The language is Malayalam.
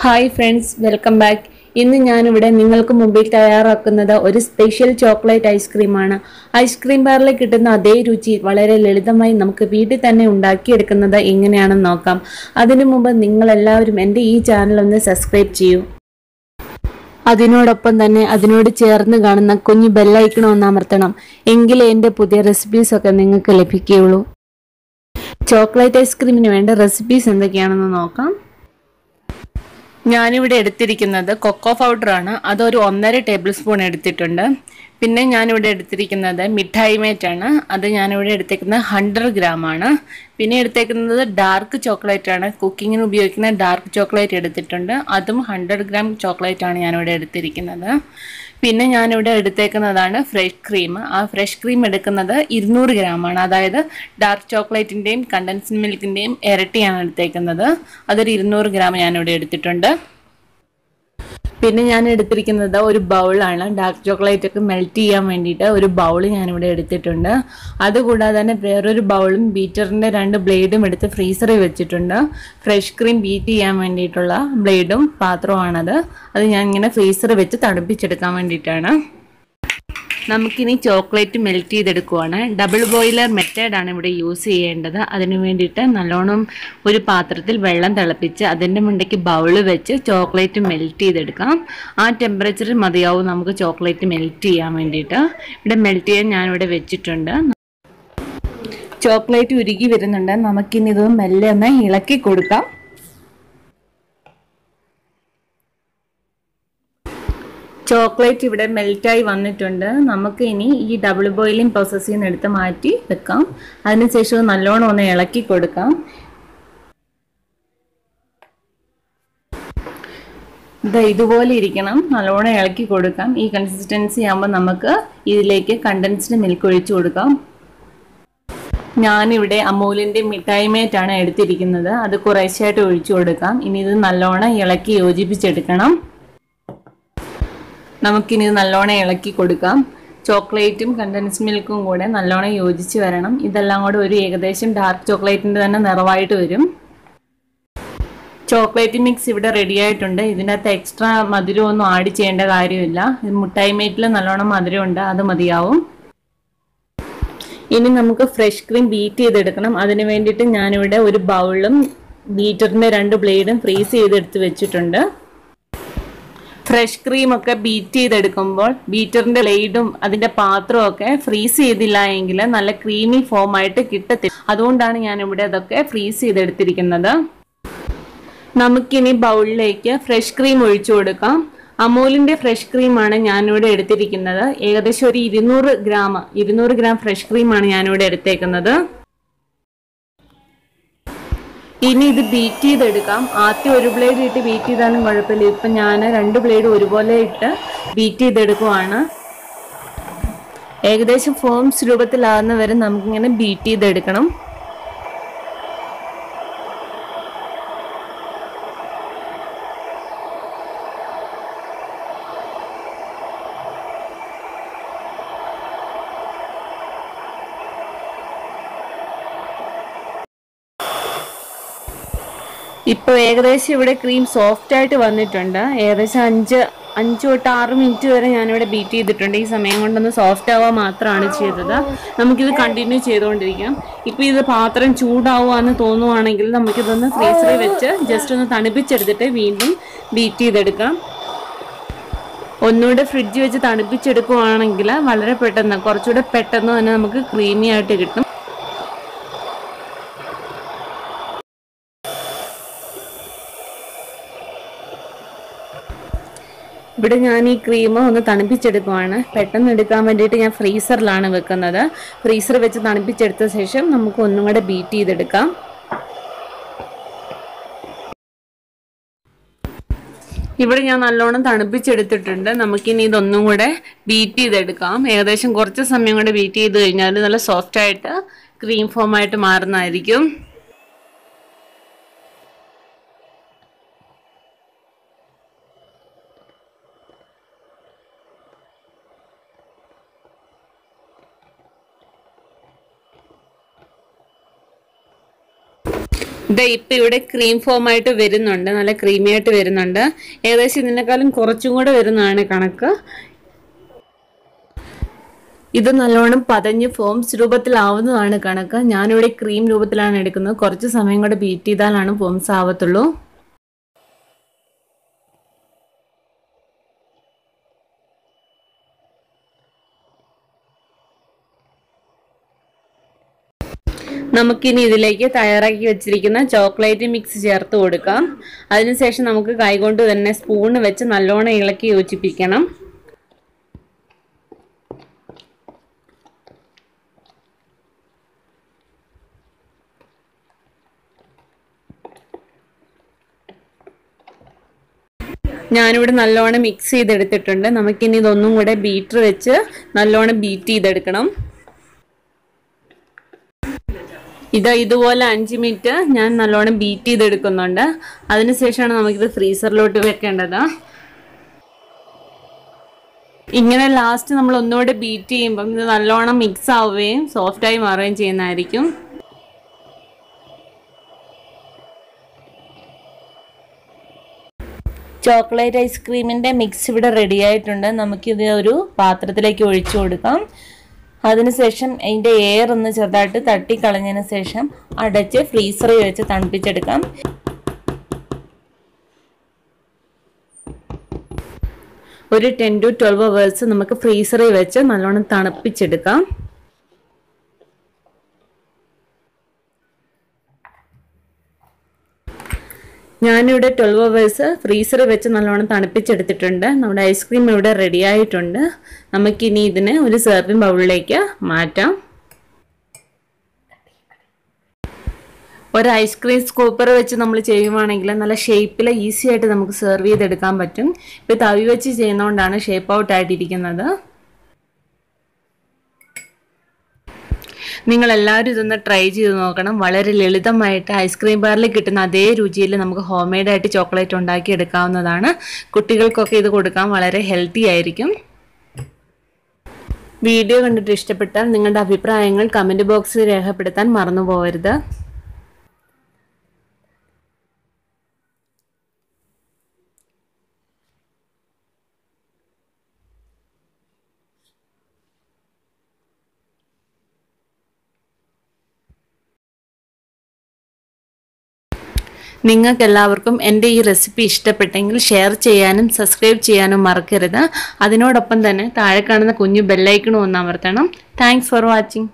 Hi friends, welcome back. ഇന്ന് ഞാനിവിടെ നിങ്ങൾക്ക് മുമ്പിൽ തയ്യാറാക്കുന്നത് ഒരു സ്പെഷ്യൽ ചോക്ലേറ്റ് ഐസ്ക്രീമാണ്. ഐസ്ക്രീം ബാറിൽ കിട്ടുന്ന അതേ രുചി വളരെ ലളിതമായി നമുക്ക് വീട്ടിൽ തന്നെ ഉണ്ടാക്കിയെടുക്കുന്നത് എങ്ങനെയാണെന്ന് നോക്കാം. അതിനു മുമ്പ് നിങ്ങളെല്ലാവരും എൻ്റെ ഈ ചാനൽ ഒന്ന് സബ്സ്ക്രൈബ് ചെയ്യൂ. അതിനോടൊപ്പം തന്നെ അതിനോട് ചേർന്ന് കാണുന്ന കുഞ്ഞു ബെല്ലൈക്കൺ ഒന്ന് അമർത്തണം. എങ്കിലേ എൻ്റെ പുതിയ റെസിപ്പീസൊക്കെ നിങ്ങൾക്ക് ലഭിക്കുകയുള്ളൂ. ചോക്ലേറ്റ് ഐസ്ക്രീമിന് വേണ്ട റെസിപ്പീസ് എന്തൊക്കെയാണെന്ന് നോക്കാം. ഞാനിവിടെ എടുത്തിരിക്കുന്നത് കൊക്കോ പൗഡറാണ്. അതൊരു 1.5 ടേബിൾ സ്പൂൺ എടുത്തിട്ടുണ്ട്. പിന്നെ ഞാനിവിടെ എടുത്തിരിക്കുന്നത് മിഠായി മേറ്റാണ്. അത് ഞാനിവിടെ എടുത്തേക്കുന്നത് 100 ഗ്രാമാണ്. പിന്നെ എടുത്തേക്കുന്നത് ഡാർക്ക് ചോക്ലേറ്റ് ആണ്. കുക്കിങ്ങിന് ഉപയോഗിക്കുന്ന ഡാർക്ക് ചോക്ലേറ്റ് എടുത്തിട്ടുണ്ട്. അതും 100 ഗ്രാം ചോക്ലേറ്റ് ആണ് ഞാനിവിടെ എടുത്തിരിക്കുന്നത്. പിന്നെ ഞാനിവിടെ എടുത്തേക്കുന്നതാണ് ഫ്രഷ് ക്രീം. ആ ഫ്രഷ് ക്രീം എടുക്കുന്നത് 200 ഗ്രാമാണ്. അതായത് ഡാർക്ക് ചോക്ലേറ്റിൻ്റെയും കണ്ടൻസ്ഡ് മിൽക്കിൻ്റെയും ഇരട്ടിയാണ് എടുത്തേക്കുന്നത്. അതൊരു 200 ഗ്രാം ഞാനിവിടെ എടുത്തിട്ടുണ്ട്. പിന്നെ ഞാൻ എടുത്തിരിക്കുന്നത് ഒരു ബൗളാണ്. ഡാർക്ക് ചോക്ലേറ്റ് ഒക്കെ മെൽറ്റ് ചെയ്യാൻ വേണ്ടിയിട്ട് ഒരു ബൗൾ ഞാനിവിടെ എടുത്തിട്ടുണ്ട്. അതുകൂടാതെ തന്നെ വേറൊരു ബൗളും ബീറ്ററിൻ്റെ 2 ബ്ലേഡും എടുത്ത് ഫ്രീസറിൽ വെച്ചിട്ടുണ്ട്. ഫ്രഷ് ക്രീം ബീറ്റ് ചെയ്യാൻ വേണ്ടിയിട്ടുള്ള ബ്ലേഡും പാത്രമാണത്. അത് ഞാൻ ഇങ്ങനെ ഫ്രീസറിൽ വെച്ച് തണുപ്പിച്ചെടുക്കാൻ വേണ്ടിയിട്ടാണ്. നമുക്കിനി ചോക്ലേറ്റ് മെൽറ്റ് ചെയ്തെടുക്കുവാണ്. ഡബിൾ ബോയിലർ മെത്തേഡാണ് ഇവിടെ യൂസ് ചെയ്യേണ്ടത്. അതിന് വേണ്ടിയിട്ട് നല്ലോണം ഒരു പാത്രത്തിൽ വെള്ളം തിളപ്പിച്ച് അതിൻ്റെ മുണ്ടയ്ക്ക് ബൗള് വെച്ച് ചോക്ലേറ്റ് മെൽറ്റ് ചെയ്തെടുക്കാം. ആ ടെമ്പറേച്ചറിൽ മതിയാവും നമുക്ക് ചോക്ലേറ്റ് മെൽറ്റ് ചെയ്യാൻ വേണ്ടിയിട്ട്. ഇവിടെ മെൽറ്റ് ചെയ്യാൻ ഞാനിവിടെ വെച്ചിട്ടുണ്ട്. ചോക്ലേറ്റ് ഉരുകി വരുന്നുണ്ട്. നമുക്കിനി ഇത് മെല്ലെ ഒന്ന് ഇളക്കി കൊടുക്കാം. ചോക്ലേറ്റ് ഇവിടെ മെൽറ്റായി വന്നിട്ടുണ്ട്. നമുക്ക് ഇനി ഈ ഡബിൾ ബോയിലിംഗ് പ്രോസസ്സിൽ നിന്ന് എടുത്ത് മാറ്റി വെക്കാം. അതിനുശേഷം നല്ലോണം ഒന്ന് ഇളക്കി കൊടുക്കാം. ഇതുപോലെ ഇരിക്കണം. നല്ലോണം ഇളക്കി കൊടുക്കാം. ഈ കൺസിസ്റ്റൻസി ആകുമ്പോൾ നമുക്ക് ഇതിലേക്ക് കണ്ടൻസ്ഡ് മിൽക്ക് ഒഴിച്ചു കൊടുക്കാം. ഞാനിവിടെ അമൂലിൻ്റെ മിഠായി മേറ്റാണ് എടുത്തിരിക്കുന്നത്. അത് കുറേശ്ശായിട്ട് ഒഴിച്ചു കൊടുക്കാം. ഇനി ഇത് നല്ലോണം ഇളക്കി യോജിപ്പിച്ചെടുക്കണം. നമുക്കിനി നല്ലോണം ഇളക്കി കൊടുക്കാം. ചോക്ലേറ്റും കണ്ടൻസ്ഡ് മിൽക്കും കൂടെ നല്ലോണം യോജിച്ച് വരണം. ഇതെല്ലാം കൂടെ ഒരു ഏകദേശം ഡാർക്ക് ചോക്ലേറ്റിൻ്റെ തന്നെ നിറവായിട്ട് വരും. ചോക്ലേറ്റ് മിക്സ് ഇവിടെ റെഡി ആയിട്ടുണ്ട്. ഇതിനകത്ത് എക്സ്ട്രാ മധുരമൊന്നും ആഡ് ചെയ്യേണ്ട കാര്യമില്ല. മിഠായി മേറ്റിൽ നല്ലോണം മധുരമുണ്ട്, അത് മതിയാവും. ഇനി നമുക്ക് ഫ്രഷ് ക്രീം ബീറ്റ് ചെയ്തെടുക്കണം. അതിന് വേണ്ടിയിട്ട് ഞാനിവിടെ ഒരു ബൗളും ബീറ്ററിൻ്റെ 2 ബ്ലേഡും ഫ്രീസ് ചെയ്തെടുത്ത് വെച്ചിട്ടുണ്ട്. ഫ്രഷ് ക്രീമൊക്കെ ബീറ്റ് ചെയ്തെടുക്കുമ്പോൾ ബീറ്ററിൻ്റെ ബ്ലേഡും അതിൻ്റെ പാത്രവും ഒക്കെ ഫ്രീസ് ചെയ്തില്ല എങ്കിൽ നല്ല ക്രീമി ഫോമായിട്ട് കിട്ടത്തില്ല. അതുകൊണ്ടാണ് ഞാനിവിടെ അതൊക്കെ ഫ്രീസ് ചെയ്തെടുത്തിരിക്കുന്നത്. നമുക്കിനി ബൗളിലേക്ക് ഫ്രഷ് ക്രീം ഒഴിച്ചു കൊടുക്കാം. അമൂലിൻ്റെ ഫ്രഷ് ക്രീമാണ് ഞാനിവിടെ എടുത്തിരിക്കുന്നത്. ഏകദേശം ഒരു 200 ഗ്രാം ഫ്രഷ് ക്രീമാണ് ഞാനിവിടെ എടുത്തേക്കുന്നത്. ഇനി ഇത് ബീറ്റ് ചെയ്തെടുക്കാം. ആദ്യം ഒരു ബ്ലേഡ് ഇട്ട് ബീറ്റ് ചെയ്താലും കുഴപ്പമില്ല. ഇപ്പം ഞാൻ 2 ബ്ലേഡ് ഒരുപോലെ ഇട്ട് ബീറ്റ് ചെയ്തെടുക്കുവാണ്. ഏകദേശം ഫോംസ് രൂപത്തിലാകുന്ന വരെ നമുക്കിങ്ങനെ ബീറ്റ് ചെയ്തെടുക്കണം. ഇപ്പോൾ ഏകദേശം ഇവിടെ ക്രീം സോഫ്റ്റ് ആയിട്ട് വന്നിട്ടുണ്ട്. ഏകദേശം 5 തൊട്ട് 6 മിനിറ്റ് വരെ ഞാനിവിടെ ബീറ്റ് ചെയ്തിട്ടുണ്ട്. ഈ സമയം കൊണ്ടൊന്ന് സോഫ്റ്റ് ആവുക മാത്രമാണ് ചെയ്തത്. നമുക്കിത് കണ്ടിന്യൂ ചെയ്തുകൊണ്ടിരിക്കാം. ഇപ്പോൾ ഇത് പാത്രം ചൂടാവുകയെന്ന് തോന്നുവാണെങ്കിൽ നമുക്കിതൊന്ന് ഫ്രീസറിൽ വെച്ച് ജസ്റ്റ് ഒന്ന് തണുപ്പിച്ചെടുത്തിട്ട് വീണ്ടും ബീറ്റ് ചെയ്തെടുക്കാം. ഒന്നുകൂടെ ഫ്രിഡ്ജ് വെച്ച് തണുപ്പിച്ചെടുക്കുവാണെങ്കിൽ വളരെ കുറച്ചുകൂടെ പെട്ടെന്ന് തന്നെ നമുക്ക് ക്രീമി ആയിട്ട് കിട്ടും. ഇവിടെ ഞാൻ ഈ ക്രീം ഒന്ന് തണുപ്പിച്ചെടുക്കുവാണ്. പെട്ടെന്ന് എടുക്കാൻ വേണ്ടിയിട്ട് ഞാൻ ഫ്രീസറിലാണ് വെക്കുന്നത്. ഫ്രീസർ വെച്ച് തണുപ്പിച്ചെടുത്ത ശേഷം നമുക്ക് ഒന്നും കൂടെ ബീറ്റ് ചെയ്തെടുക്കാം. ഇവിടെ ഞാൻ നല്ലോണം തണുപ്പിച്ചെടുത്തിട്ടുണ്ട്. നമുക്കിനി ഇതൊന്നും കൂടെ ബീറ്റ് ചെയ്തെടുക്കാം. ഏകദേശം കുറച്ച് സമയം കൂടെ ബീറ്റ് ചെയ്ത് കഴിഞ്ഞാൽ നല്ല സോഫ്റ്റായിട്ട് ക്രീം ഫോമായിട്ട് മാറുന്നതായിരിക്കും. ഇത് ഇപ്പം ഇവിടെ ക്രീം ഫോം ആയിട്ട് വരുന്നുണ്ട്, നല്ല ക്രീമി ആയിട്ട് വരുന്നുണ്ട്. ഏകദേശം ഇതിനേക്കാളും കുറച്ചും കൂടെ വരുന്നതാണ് കണക്ക്. ഇത് നല്ലോണം പതഞ്ഞ് ഫോംസ് രൂപത്തിലാവുന്നതാണ് കണക്ക്. ഞാനിവിടെ ക്രീം രൂപത്തിലാണ് എടുക്കുന്നത്. കുറച്ച് സമയം കൂടെ ബീറ്റ് ചെയ്താലാണ് ഫോംസ് ആവത്തുള്ളൂ. നമുക്കിനി ഇതിലേക്ക് തയ്യാറാക്കി വെച്ചിരിക്കുന്ന ചോക്ലേറ്റ് മിക്സ് ചേർത്ത് കൊടുക്കാം. അതിനുശേഷം നമുക്ക് കൈകൊണ്ട് തന്നെ സ്പൂണ് വെച്ച് നല്ലോണം ഇളക്കി യോജിപ്പിക്കണം. ഞാനിവിടെ നല്ലോണം മിക്സ് ചെയ്തെടുത്തിട്ടുണ്ട്. നമുക്കിനി ഇതൊന്നും കൂടെ ബീറ്റർ വെച്ച് നല്ലോണം ബീറ്റ് ചെയ്തെടുക്കണം. ഇതുപോലെ 5 മിനിറ്റ് ഞാൻ നല്ലോണം ബീറ്റ് ചെയ്തെടുക്കുന്നുണ്ട്. അതിനുശേഷമാണ് നമുക്കിത് ഫ്രീസറിലോട്ട് വെക്കേണ്ടത്. ഇങ്ങനെ ലാസ്റ്റ് നമ്മൾ ഒന്നുകൂടെ ബീറ്റ് ചെയ്യുമ്പം ഇത് നല്ലോണം മിക്സ് ആവുകയും സോഫ്റ്റായി മാറുകയും ചെയ്യുന്നതായിരിക്കും. ചോക്ലേറ്റ് ഐസ്ക്രീമിൻ്റെ മിക്സ് ഇവിടെ റെഡി ആയിട്ടുണ്ട്. നമുക്കിത് ഒരു പാത്രത്തിലേക്ക് ഒഴിച്ചു കൊടുക്കാം. അതിനുശേഷം അതിൻ്റെ എയർ ഒന്ന് ചെറുതായിട്ട് തട്ടിക്കളഞ്ഞതിന് ശേഷം അടച്ച് ഫ്രീസറിൽ വെച്ച് തണുപ്പിച്ചെടുക്കാം. ഒരു 10 to 12 hours നമുക്ക് ഫ്രീസറിൽ വെച്ച് നല്ലോണം തണുപ്പിച്ചെടുക്കാം. ഞാനിവിടെ 12 hours ഫ്രീസറിൽ വെച്ച് നല്ലോണം തണുപ്പിച്ചെടുത്തിട്ടുണ്ട്. നമ്മുടെ ഐസ്ക്രീം ഇവിടെ റെഡി ആയിട്ടുണ്ട്. നമുക്കിനി ഇതിനെ ഒരു സെർവിങ് ബൗളിലേക്ക് മാറ്റാം. ഒരു ഐസ്ക്രീം സ്കൂപ്പർ വെച്ച് നമ്മൾ ചെയ്യുവാണെങ്കിൽ നല്ല ഷേപ്പിൽ ഈസി ആയിട്ട് നമുക്ക് സെർവ് ചെയ്തെടുക്കാൻ പറ്റും. ഇപ്പോൾ തവി വെച്ച് ചെയ്യുന്നതുകൊണ്ടാണ് ഷേപ്പ് ഔട്ട് ആയിട്ടിരിക്കുന്നത്. നിങ്ങളെല്ലാവരും ഇതൊന്ന് ട്രൈ ചെയ്ത് നോക്കണം. വളരെ ലളിതമായിട്ട് ഐസ്ക്രീം ബാറിൽ കിട്ടുന്ന അതേ രുചിയിൽ നമുക്ക് ഹോം മെയ്ഡായിട്ട് ചോക്ലേറ്റ് ഉണ്ടാക്കി എടുക്കാവുന്നതാണ്. കുട്ടികൾക്കൊക്കെ ഇത് കൊടുക്കാൻ വളരെ ഹെൽത്തി ആയിരിക്കും. വീഡിയോ കണ്ടിട്ട് ഇഷ്ടപ്പെട്ടാൽ നിങ്ങളുടെ അഭിപ്രായങ്ങൾ കമൻറ്റ് ബോക്സിൽ രേഖപ്പെടുത്താൻ മറന്നു പോകരുത്. നിങ്ങൾക്കെല്ലാവർക്കും എൻ്റെ ഈ റെസിപ്പി ഇഷ്ടപ്പെട്ടെങ്കിൽ ഷെയർ ചെയ്യാനും സബ്സ്ക്രൈബ് ചെയ്യാനും മറക്കരുത്. അതിനോടൊപ്പം തന്നെ താഴെ കാണുന്ന കുഞ്ഞു ബെല്ലൈക്കണും ഒന്ന് അമർത്തണം. Thanks for watching.